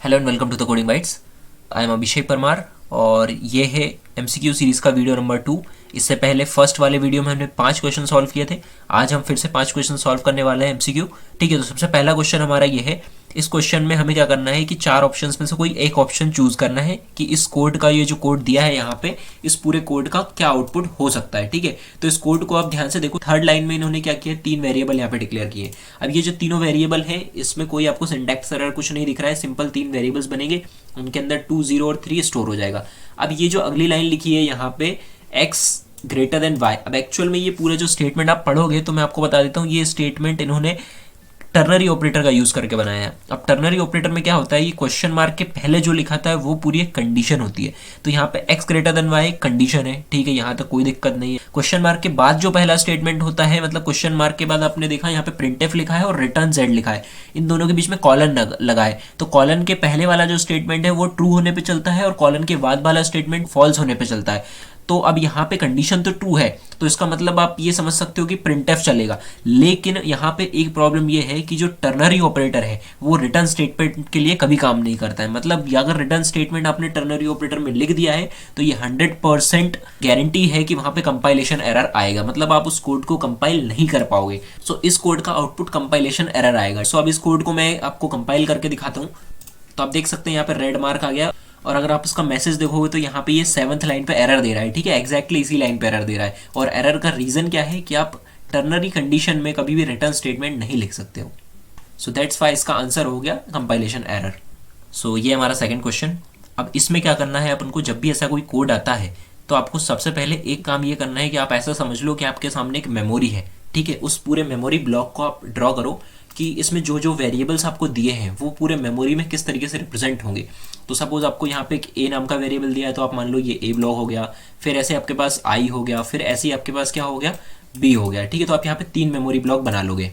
Hello and welcome to the coding bytes. I am Abhishek Parmar और ये है एमसीक्यू सीरीज़ का वीडियो नंबर 2। इससे पहले फर्स्ट वाले वीडियो में हमने 5 क्वेश्चन सॉल्व किए थे। आज हम फिर से 5 क्वेश्चन सॉल्व करने वाले हैं एमसीक्यू। ठीक है, तो सबसे पहला क्वेश्चन हमारा ये है। इस क्वेश्चन में हमें क्या करना है कि 4 ऑप्शंस में से कोई एक ऑप्शन चूज करना है कि इस कोड का, ये जो कोड दिया है यहाँ पे, इस पूरे कोड का क्या आउटपुट हो सकता है। ठीक है, तो इस कोड को आप ध्यान से देखो। थर्ड लाइन में इन्होंने क्या किया, 3 वेरिएबल यहाँ पे डिक्लेयर किए। अब ये जो तीनों वेरिएबल है, इसमें कोई आपको सिंटैक्स एरर कुछ नहीं दिख रहा है। सिंपल 3 वेरिएबल्स बनेंगे, उनके अंदर 2, 0 और 3 स्टोर हो जाएगा। अब ये जो अगली लाइन लिखी है यहाँ पे, x ग्रेटर देन y। अब एक्चुअल में ये पूरा जो स्टेटमेंट आप पढ़ोगे तो मैं आपको बता देता हूँ, ये स्टेटमेंट इन्होंने टर्नरी ऑपरेटर का यूज करके बनाया है। अब टर्नरी ऑपरेटर में क्या होता है, ये क्वेश्चन मार्क के पहले जो लिखा था वो पूरी एक कंडीशन होती है। तो यहाँ पे x greater than y condition है। ठीक है, यहाँ तक कोई दिक्कत नहीं है। क्वेश्चन मार्क के बाद जो पहला स्टेटमेंट होता है, मतलब क्वेश्चन मार्क के बाद आपने देखा यहाँ पे प्रिंटफ लिखा है और रिटर्न z लिखा है, इन दोनों के बीच में कॉलन लगा है। तो कॉलन के पहले वाला जो स्टेटमेंट है वो ट्रू होने पे चलता है और कॉलन के बाद वाला स्टेटमेंट फॉल्स होने पे चलता है। तो अब यहाँ पे कंडीशन तो ट्रू है, तो इसका मतलब आप ये समझ सकते हो कि प्रिंटफ चलेगा। लेकिन यहाँ पे एक प्रॉब्लम ये है कि जो टर्नरी ऑपरेटर है वो रिटर्न स्टेटमेंट के लिए कभी काम नहीं करता है। मतलब अगर रिटर्न स्टेटमेंट आपने टर्नरी ऑपरेटर में लिख दिया है तो ये 100% गारंटी है कि वहाँ पे कंपाइलेशन एरर आएगा। मतलब आप उस कोड को कंपाइल नहीं कर पाओगे। सो इस कोड का आउटपुट कंपाइलेशन एरर आएगा। सो अब इस कोड को मैं आपको कंपाइल करके दिखाता हूँ। तो आप देख सकते हैं यहाँ पे रेड मार्क आ गया और अगर आप इसका मैसेज देखोगे तो यहाँ पे ये 7th लाइन पे एरर दे रहा है। ठीक है, एग्जैक्टली इसी लाइन पे एरर दे रहा है। और एरर का रीजन क्या है कि आप टर्नरी कंडीशन में कभी भी रिटर्न स्टेटमेंट नहीं लिख सकते हो। सो दैट्स वाई इसका आंसर हो गया कंपाइलेशन एरर। सो ये हमारा सेकंड क्वेश्चन। अब इसमें क्या करना है अपन को, जब भी ऐसा कोई कोड आता है तो आपको सबसे पहले एक काम ये करना है कि आप ऐसा समझ लो कि आपके सामने एक मेमोरी है। ठीक है, उस पूरे मेमोरी ब्लॉक को आप ड्रॉ करो कि इसमें जो जो वेरिएबल्स आपको दिए हैं वो पूरे मेमोरी में किस तरीके से रिप्रेजेंट होंगे। तो सपोज आपको यहाँ पे एक ए नाम का वेरिएबल दिया है, तो आप मान लो ये ए ब्लॉक हो गया, फिर ऐसे आपके पास आई हो गया, फिर ऐसे ही आपके पास क्या हो गया, बी हो गया। ठीक है, तो आप यहाँ पे 3 मेमोरी ब्लॉक बना लोगे।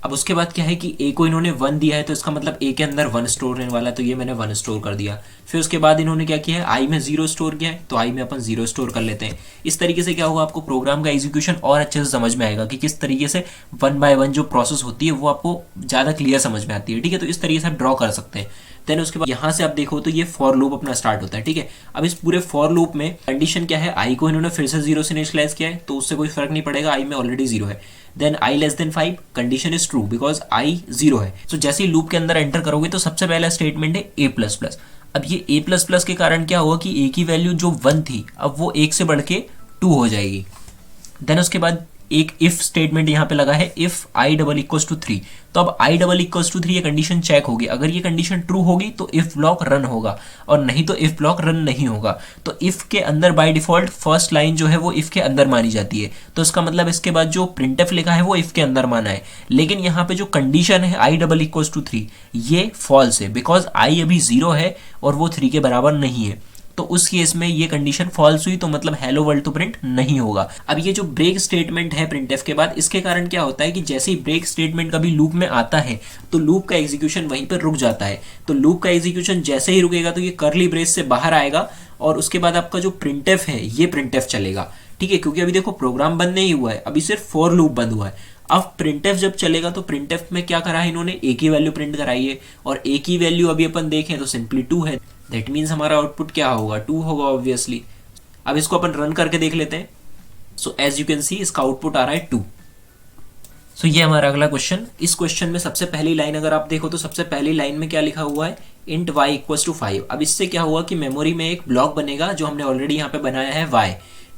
अब उसके बाद क्या है कि ए को इन्होंने 1 दिया है, तो इसका मतलब ए के अंदर 1 स्टोर होने वाला है, तो ये मैंने 1 स्टोर कर दिया। फिर उसके बाद इन्होंने क्या किया है, आई में 0 स्टोर किया है, तो आई में अपन 0 स्टोर कर लेते हैं। इस तरीके से क्या होगा, आपको प्रोग्राम का एग्जीक्यूशन और अच्छे से समझ में आएगा कि किस तरीके से 1 बाय 1 जो प्रोसेस होती है वो आपको ज़्यादा क्लियर समझ में आती है। ठीक है, तो इस तरीके से आप ड्रॉ कर सकते हैं। देन उसके बाद यहाँ से आप देखो तो ये फॉर लूप अपना स्टार्ट होता है। ठीक है, अब इस पूरे फॉर लूप में कंडीशन क्या है, आई को इन्होंने फिर से 0 से इनिशियलाइज किया है, तो उससे कोई फर्क नहीं पड़ेगा, आई में ऑलरेडी 0 है। Then i less than 5, condition is true because i 0 है। तो जैसे ही लूप के अंदर एंटर करोगे तो सबसे पहला स्टेटमेंट है ए प्लस प्लस। अब ये ए प्लस प्लस के कारण क्या होगा कि ए की वैल्यू जो 1 थी अब वो 1 से बढ़ के 2 हो जाएगी। देन उसके बाद एक इफ स्टेटमेंट यहाँ पे लगा है, if i double equals to 3। तो अब आई डबल इक्वल्स टू 3 ये कंडीशन चेक होगी। अगर ये कंडीशन ट्रू होगी तो इफ ब्लॉक रन होगा और नहीं तो इफ ब्लॉक रन नहीं होगा। तो इफ के अंदर बाय डिफॉल्ट फर्स्ट लाइन जो है वो इफ के अंदर मानी जाती है, तो इसका मतलब इसके बाद जो प्रिंटफ लिखा है वो इफ के अंदर माना है। लेकिन यहाँ पे जो कंडीशन है आई डबल इक्वल्स टू 3 ये फॉल्स है बिकॉज आई अभी 0 है और वो 3 के बराबर नहीं है। तो उस केस में ये कंडीशन फॉल्स हुई, तो मतलब हेलो वर्ल्ड तो प्रिंट नहीं होगा। अब ये जो ब्रेक स्टेटमेंट है प्रिंटफ के बाद, इसके कारण क्या होता है कि जैसे ही ब्रेक स्टेटमेंट कभी लूप में आता है तो लूप का एग्जीक्यूशन वहीं पर रुक जाता है। तो लूप का एग्जीक्यूशन जैसे ही रुकेगा तो ये कर्ली ब्रेस से बाहर आएगा और उसके बाद आपका जो प्रिंटफ है ये प्रिंटफ चलेगा। ठीक है, क्योंकि अभी देखो प्रोग्राम बंद नहीं हुआ है, अभी सिर्फ फॉर लूप बंद हुआ है। अब प्रिंटफ जब चलेगा तो प्रिंटफ में क्या करा है इन्होंने, ए की वैल्यू प्रिंट कराई है और ए की वैल्यू अभी अपन देखें तो सिंपली 2 है। दैट मीन्स हमारा आउटपुट क्या होगा, 2 होगा ऑब्वियसली। अब इसको अपन रन करके देख लेते हैं। So as you can see इसका आउटपुट आ रहा है 2। सो ये हमारा अगला क्वेश्चन। इस क्वेश्चन में सबसे पहली लाइन अगर आप देखो तो सबसे पहली लाइन में क्या लिखा हुआ है, इंट y इक्वल्स टू 5। अब इससे क्या हुआ कि मेमोरी में एक ब्लॉक बनेगा जो हमने ऑलरेडी यहाँ पे बनाया है y।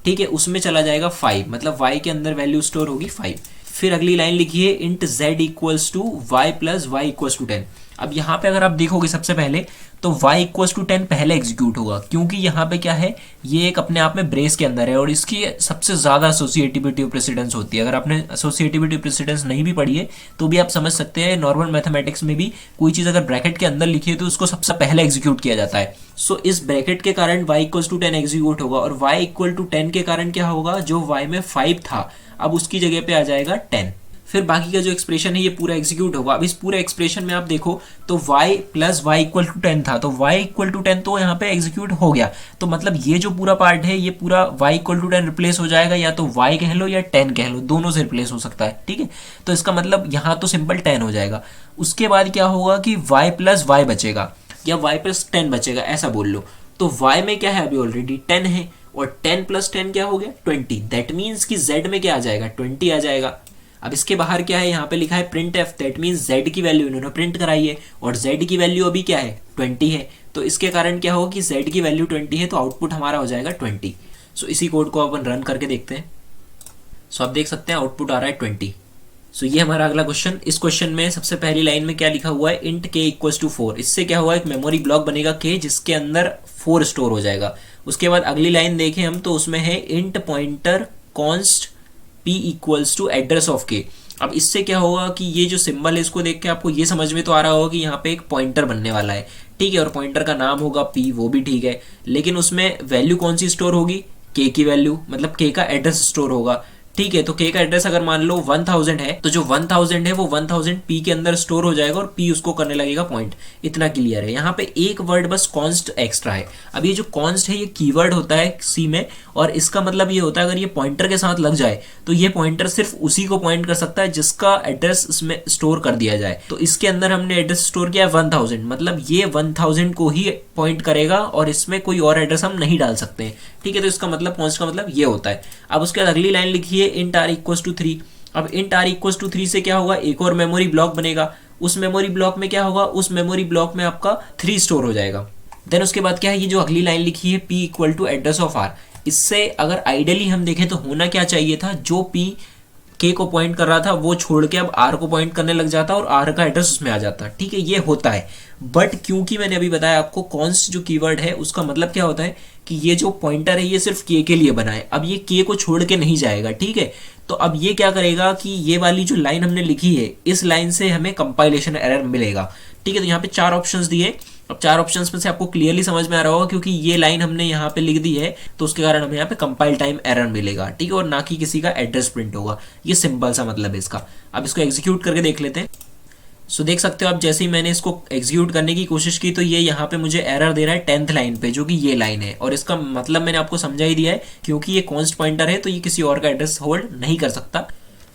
ठीक है, उसमें चला जाएगा 5, मतलब y के अंदर वैल्यू स्टोर होगी 5। फिर अगली लाइन लिखिए int z equals to y plus y equals to 10। अब यहाँ पे अगर आप देखोगे सबसे पहले तो y इक्वल्स टू 10 पहले एग्जीक्यूट होगा, क्योंकि यहाँ पे क्या है, ये एक अपने आप में ब्रेस के अंदर है और इसकी सबसे ज़्यादा एसोसिएटिविटी प्रेसिडेंस होती है। अगर आपने एसोसिएटिविटी प्रेसिडेंस नहीं भी पढ़ी है तो भी आप समझ सकते हैं, नॉर्मल मैथमेटिक्स में भी कोई चीज़ अगर ब्रैकेट के अंदर लिखी है तो उसको सबसे पहले एग्जीक्यूट किया जाता है। सो इस ब्रैकेट के कारण y इक्वल्स टू 10 एग्जीक्यूट होगा और y इक्वल टू 10 के कारण क्या होगा, जो y में 5 था अब उसकी जगह पे आ जाएगा 10। फिर बाकी का जो एक्सप्रेशन है ये पूरा एग्जीक्यूट होगा। अब इस पूरे एक्सप्रेशन में आप देखो तो y plus y equal to 10 था, तो y इक्वल टू 10 तो यहाँ पे एग्जीक्यूट हो गया। तो मतलब ये जो पूरा पार्ट है ये पूरा y इक्वल टू 10 रिप्लेस हो जाएगा, या तो y कह लो या 10 कह लो, दोनों से रिप्लेस हो सकता है। ठीक है, तो इसका मतलब यहाँ तो सिंपल 10 हो जाएगा। उसके बाद क्या होगा कि y प्लस वाई बचेगा। या y प्लस 10 बचेगा, ऐसा बोल लो। तो y में क्या है, अभी ऑलरेडी 10 है, और 10 प्लस 10 क्या हो गया 20। दैट मीन्स कि z में क्या आ जाएगा 20 आ जाएगा। अब इसके बाहर क्या है, यहाँ पे लिखा है print F, that means z की वैल्यू इन्होंने प्रिंट कराई है, और z की वैल्यू अभी क्या है 20 है। तो इसके कारण क्या होगा कि z की वैल्यू 20 है, तो आउटपुट हमारा हो जाएगा 20। सो इसी कोड को अपन रन करके देखते हैं। सो आप देख सकते हैं आउटपुट आ रहा है 20। सो ये हमारा अगला क्वेश्चन। इस क्वेश्चन में सबसे पहली लाइन में क्या लिखा हुआ है, इंट k इक्वल्स टू 4। इससे क्या हुआ, एक मेमोरी ब्लॉक बनेगा k जिसके अंदर 4 स्टोर हो जाएगा। उसके बाद अगली लाइन देखें हम तो उसमें है int pointer const p equals to address of k। अब इससे क्या होगा कि ये जो सिंबल है इसको देख के आपको ये समझ में तो आ रहा होगा कि यहाँ पे एक पॉइंटर बनने वाला है, ठीक है, और पॉइंटर का नाम होगा p, वो भी ठीक है, लेकिन उसमें वैल्यू कौन सी स्टोर होगी, k की वैल्यू, मतलब k का एड्रेस स्टोर होगा, ठीक है। तो k का एड्रेस अगर मान लो 1000 है, तो जो 1000 है वो 1000 p के अंदर स्टोर हो जाएगा और p उसको करने लगेगा पॉइंट। इतना क्लियर है। यहाँ पे एक वर्ड बस कॉन्स्ट एक्स्ट्रा है। अब ये जो कॉन्स्ट है ये कीवर्ड होता है सी में, और इसका मतलब ये होता है अगर ये पॉइंटर के साथ लग जाए तो ये पॉइंटर सिर्फ उसी को पॉइंट कर सकता है जिसका एड्रेस इसमें स्टोर कर दिया जाए। तो इसके अंदर हमने एड्रेस स्टोर किया है 1000, मतलब ये 1000 को ही पॉइंट करेगा और इसमें कोई और एड्रेस हम नहीं डाल सकते हैं, ठीक है। तो इसका मतलब कॉन्स्ट का मतलब ये होता है। अब उसके बाद अगली लाइन लिखी है इंट आर इक्वल्स टू 3। अब इंट आर इक्वल्स टू 3 से क्या होगा, एक और मेमोरी ब्लॉक बनेगा। उस मेमोरी ब्लॉक में क्या होगा, उस मेमोरी ब्लॉक में आपका 3 स्टोर हो जाएगा। देन उसके बाद क्या है, ये जो अगली लाइन लिखी है p equal to address of r। इससे अगर आइडियली हम देखें तो होना क्या चाहिए था, जो p k को पॉइंट कर रहा था वो छोड़ के अब r को पॉइंट करने लग जाता और r का एड्रेस उसमें आ जाता, ठीक है, ये होता है। बट क्योंकि मैंने अभी बताया आपको कॉन्स्ट जो कीवर्ड है उसका मतलब क्या होता है कि ये जो पॉइंटर है ये सिर्फ k के लिए बना है, अब ये k को छोड़ के नहीं जाएगा, ठीक है। तो अब ये क्या करेगा कि ये वाली जो लाइन हमने लिखी है इस लाइन से हमें कंपाइलेशन एरर मिलेगा, ठीक है। तो यहाँ पे 4 ऑप्शंस दिए। अब 4 ऑप्शंस में से आपको क्लियरली समझ में आ रहा होगा क्योंकि ये लाइन हमने यहाँ पे लिख दी है तो उसके कारण हमें यहाँ पे कंपाइल टाइम एरर मिलेगा, ठीक है, और ना कि किसी का एड्रेस प्रिंट होगा। ये सिंपल सा मतलब है इसका। अब इसको एग्जीक्यूट करके देख लेते हैं। सो देख सकते हो आप, जैसे ही मैंने इसको एग्जीक्यूट करने की कोशिश की तो ये यहाँ पे मुझे एरर दे रहा है 10th लाइन पे, जो कि ये लाइन है, और इसका मतलब मैंने आपको समझा ही दिया है क्योंकि ये कॉन्स्ट पॉइंटर है तो ये किसी और का एड्रेस होल्ड नहीं कर सकता।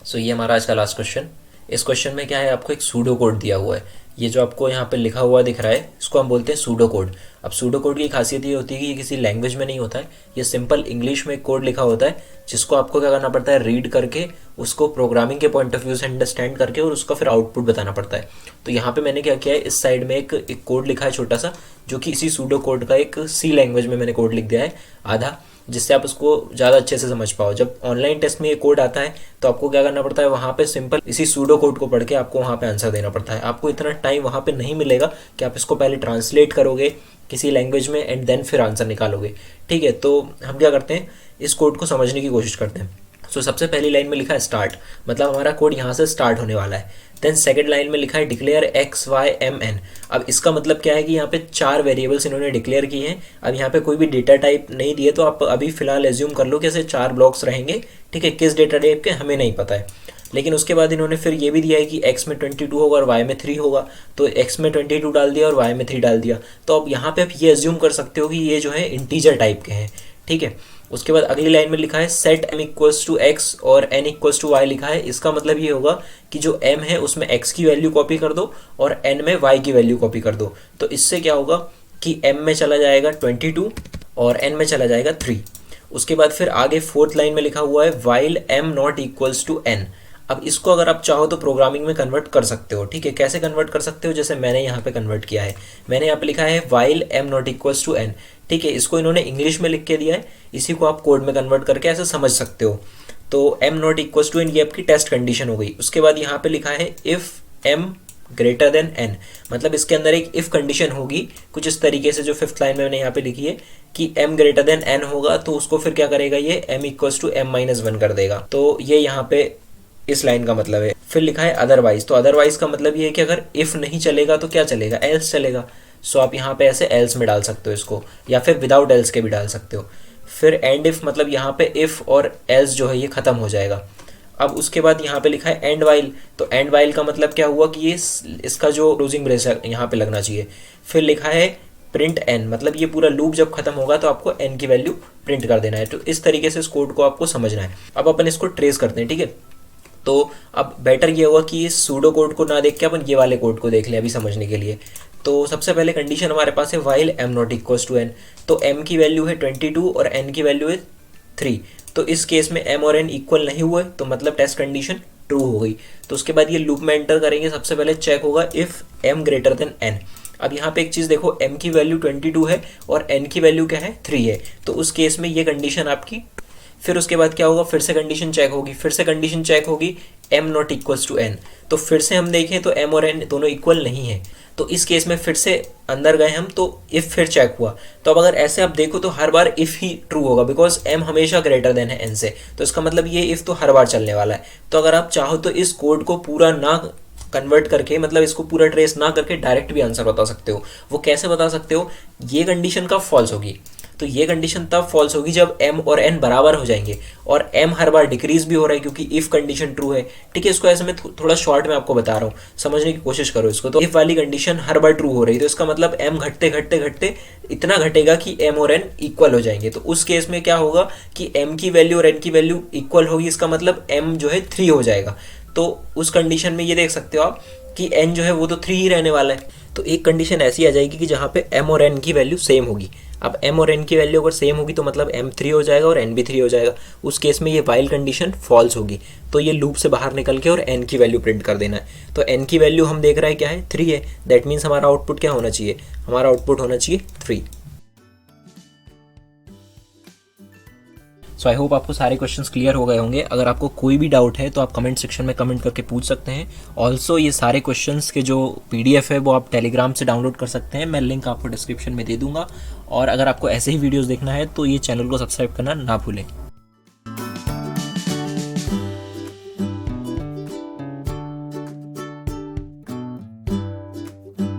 सो ये हमारा आज का लास्ट क्वेश्चन। इस क्वेश्चन में क्या है, आपको एक सूडो कोड दिया हुआ है। ये जो आपको यहाँ पे लिखा हुआ दिख रहा है इसको हम बोलते हैं सूडो कोड। अब सूडो कोड की खासियत ये होती है कि ये किसी लैंग्वेज में नहीं होता है, ये सिंपल इंग्लिश में एक कोड लिखा होता है जिसको आपको क्या करना पड़ता है, रीड करके उसको प्रोग्रामिंग के पॉइंट ऑफ व्यू से अंडरस्टैंड करके और उसका फिर आउटपुट बताना पड़ता है। तो यहाँ पे मैंने क्या किया है, इस साइड में एक कोड लिखा है छोटा सा, जो कि इसी सूडो कोड का एक सी लैंग्वेज में मैंने कोड लिख दिया है आधा, जिससे आप उसको ज़्यादा अच्छे से समझ पाओ। जब ऑनलाइन टेस्ट में ये कोड आता है तो आपको क्या करना पड़ता है, वहाँ पे सिंपल इसी सूडो कोड को पढ़ के आपको वहाँ पे आंसर देना पड़ता है। आपको इतना टाइम वहाँ पे नहीं मिलेगा कि आप इसको पहले ट्रांसलेट करोगे किसी लैंग्वेज में एंड देन फिर आंसर निकालोगे, ठीक है। तो हम क्या करते हैं, इस कोड को समझने की कोशिश करते हैं। सो सबसे पहली लाइन में लिखा है स्टार्ट, मतलब हमारा कोड यहाँ से स्टार्ट होने वाला है। देन सेकंड लाइन में लिखा है declare x y m n. अब इसका मतलब क्या है कि यहाँ पे 4 वेरिएबल्स इन्होंने डिक्लेयर किए हैं। अब यहाँ पे कोई भी डेटा टाइप नहीं दिए तो आप अभी फिलहाल एज्यूम कर लो कि ऐसे 4 ब्लॉक्स रहेंगे, ठीक है। किस डेटा टाइप के हमें नहीं पता है। लेकिन उसके बाद इन्होंने फिर ये भी दिया है कि x में 22 होगा और y में 3 होगा, तो x में 22 डाल दिया और y में 3 डाल दिया। तो अब यहाँ पे आप ये एज्यूम कर सकते हो कि ये जो है इंटीजर टाइप के हैं, ठीक है। उसके बाद अगली लाइन में लिखा है set m equals to x और n इक्वल्स टू y लिखा है। इसका मतलब ये होगा कि जो m है उसमें x की वैल्यू कॉपी कर दो और n में y की वैल्यू कॉपी कर दो। तो इससे क्या होगा कि m में चला जाएगा 22 और n में चला जाएगा 3। उसके बाद फिर आगे 4th लाइन में लिखा हुआ है while m not equals to n। अब इसको अगर आप चाहो तो प्रोग्रामिंग में कन्वर्ट कर सकते हो, ठीक है। कैसे कन्वर्ट कर सकते हो, जैसे मैंने यहाँ पे कन्वर्ट किया है। मैंने यहाँ पे लिखा है while m not equals to n, ठीक है। इसको इन्होंने इंग्लिश में लिख के दिया है, इसी को आप कोड में कन्वर्ट करके ऐसे समझ सकते हो। तो m not equals to n ये आपकी टेस्ट कंडीशन हो गई। उसके बाद यहाँ पे लिखा है if m greater than n, मतलब इसके अंदर एक इफ़ कंडीशन होगी कुछ इस तरीके से, जो 5th लाइन में मैंने यहाँ पे लिखी है कि m ग्रेटर देन n होगा तो उसको फिर क्या करेगा, ये m equals to m minus 1 कर देगा। तो ये यहाँ पे इस लाइन का मतलब है। फिर लिखा है अदरवाइज, तो अदरवाइज का मतलब ये है कि अगर इफ़ नहीं चलेगा तो क्या चलेगा, एल्स चलेगा। सो आप यहाँ पे ऐसे एल्स में डाल सकते हो इसको, या फिर विदाउट एल्स के भी डाल सकते हो। फिर एंड इफ़, मतलब यहाँ पे इफ़ और एल्स जो है ये ख़त्म हो जाएगा। अब उसके बाद यहाँ पे लिखा है एंड वाइल, तो एंड वाइल का मतलब क्या हुआ कि ये इसका जो क्लोजिंग ब्रेस है यहाँ पे लगना चाहिए। फिर लिखा है प्रिंट एन, मतलब ये पूरा लूप जब खत्म होगा तो आपको एन की वैल्यू प्रिंट कर देना है। तो इस तरीके से इस कोड को आपको समझना है। अब अपन इसको ट्रेस करते हैं, ठीक है। तो अब बेटर ये होगा कि इस सूडो कोड को ना देख के अपन ये वाले कोड को देख लें अभी समझने के लिए। तो सबसे पहले कंडीशन हमारे पास है while m not equals to n। तो m की वैल्यू है 22 और n की वैल्यू है 3। तो इस केस में m और n इक्वल नहीं हुए, तो मतलब टेस्ट कंडीशन ट्रू हो गई। तो उसके बाद ये लूप में एंटर करेंगे, सबसे पहले चेक होगा if m greater than n। अब यहाँ पे एक चीज़ देखो, m की वैल्यू 22 है और n की वैल्यू क्या है 3 है, तो उस केस में ये कंडीशन आपकी, फिर उसके बाद क्या होगा, फिर से कंडीशन चेक होगी, फिर से कंडीशन चेक होगी m not equals to n। तो फिर से हम देखें तो m और n दोनों इक्वल नहीं है, तो इस केस में फिर से अंदर गए हम, तो इफ़ फिर चेक हुआ। तो अब अगर ऐसे आप देखो तो हर बार इफ़ ही ट्रू होगा, बिकॉज m हमेशा ग्रेटर देन है n से, तो इसका मतलब ये इफ़ तो हर बार चलने वाला है। तो अगर आप चाहो तो इस कोड को पूरा ना कन्वर्ट करके, मतलब इसको पूरा ट्रेस ना करके डायरेक्ट भी आंसर बता सकते हो। वो कैसे बता सकते हो, ये कंडीशन कब फॉल्स होगी, तो ये कंडीशन तब फॉल्स होगी जब m और n बराबर हो जाएंगे और m हर बार डिक्रीज भी हो रहा है क्योंकि इफ कंडीशन ट्रू है। ठीक है, इसको ऐसे मैं थोड़ा शॉर्ट में आपको बता रहा हूँ, समझने की कोशिश करो इसको। तो इफ वाली कंडीशन हर बार ट्रू हो रही है, तो इसका मतलब m घटते घटते घटते इतना घटेगा कि m और n इक्वल हो जाएंगे। तो उस केस में क्या होगा कि m की वैल्यू और n की वैल्यू इक्वल होगी, इसका मतलब m जो है 3 हो जाएगा। तो उस कंडीशन में ये देख सकते हो आप कि n जो है वो तो 3 ही रहने वाला है। तो एक कंडीशन ऐसी आ जाएगी कि जहाँ पे m और n की वैल्यू सेम होगी। अब m और n की वैल्यू अगर सेम होगी तो मतलब m 3 हो जाएगा और n भी 3 हो जाएगा। उस केस में ये वाइल कंडीशन फॉल्स होगी, तो ये लूप से बाहर निकल के और n की वैल्यू प्रिंट कर देना है। तो n की वैल्यू हम देख रहे हैं क्या है, 3 है। दैट मीन्स हमारा आउटपुट क्या होना चाहिए, हमारा आउटपुट होना चाहिए 3। सो आई होप आपको सारे क्वेश्चंस क्लियर हो गए होंगे। अगर आपको कोई भी डाउट है तो आप कमेंट सेक्शन में कमेंट करके पूछ सकते हैं। ऑल्सो ये सारे क्वेश्चंस के जो PDF है वो आप टेलीग्राम से डाउनलोड कर सकते हैं, मैं लिंक आपको डिस्क्रिप्शन में दे दूंगा। और अगर आपको ऐसे ही वीडियोस देखना है तो ये चैनल को सब्सक्राइब करना ना भूलें।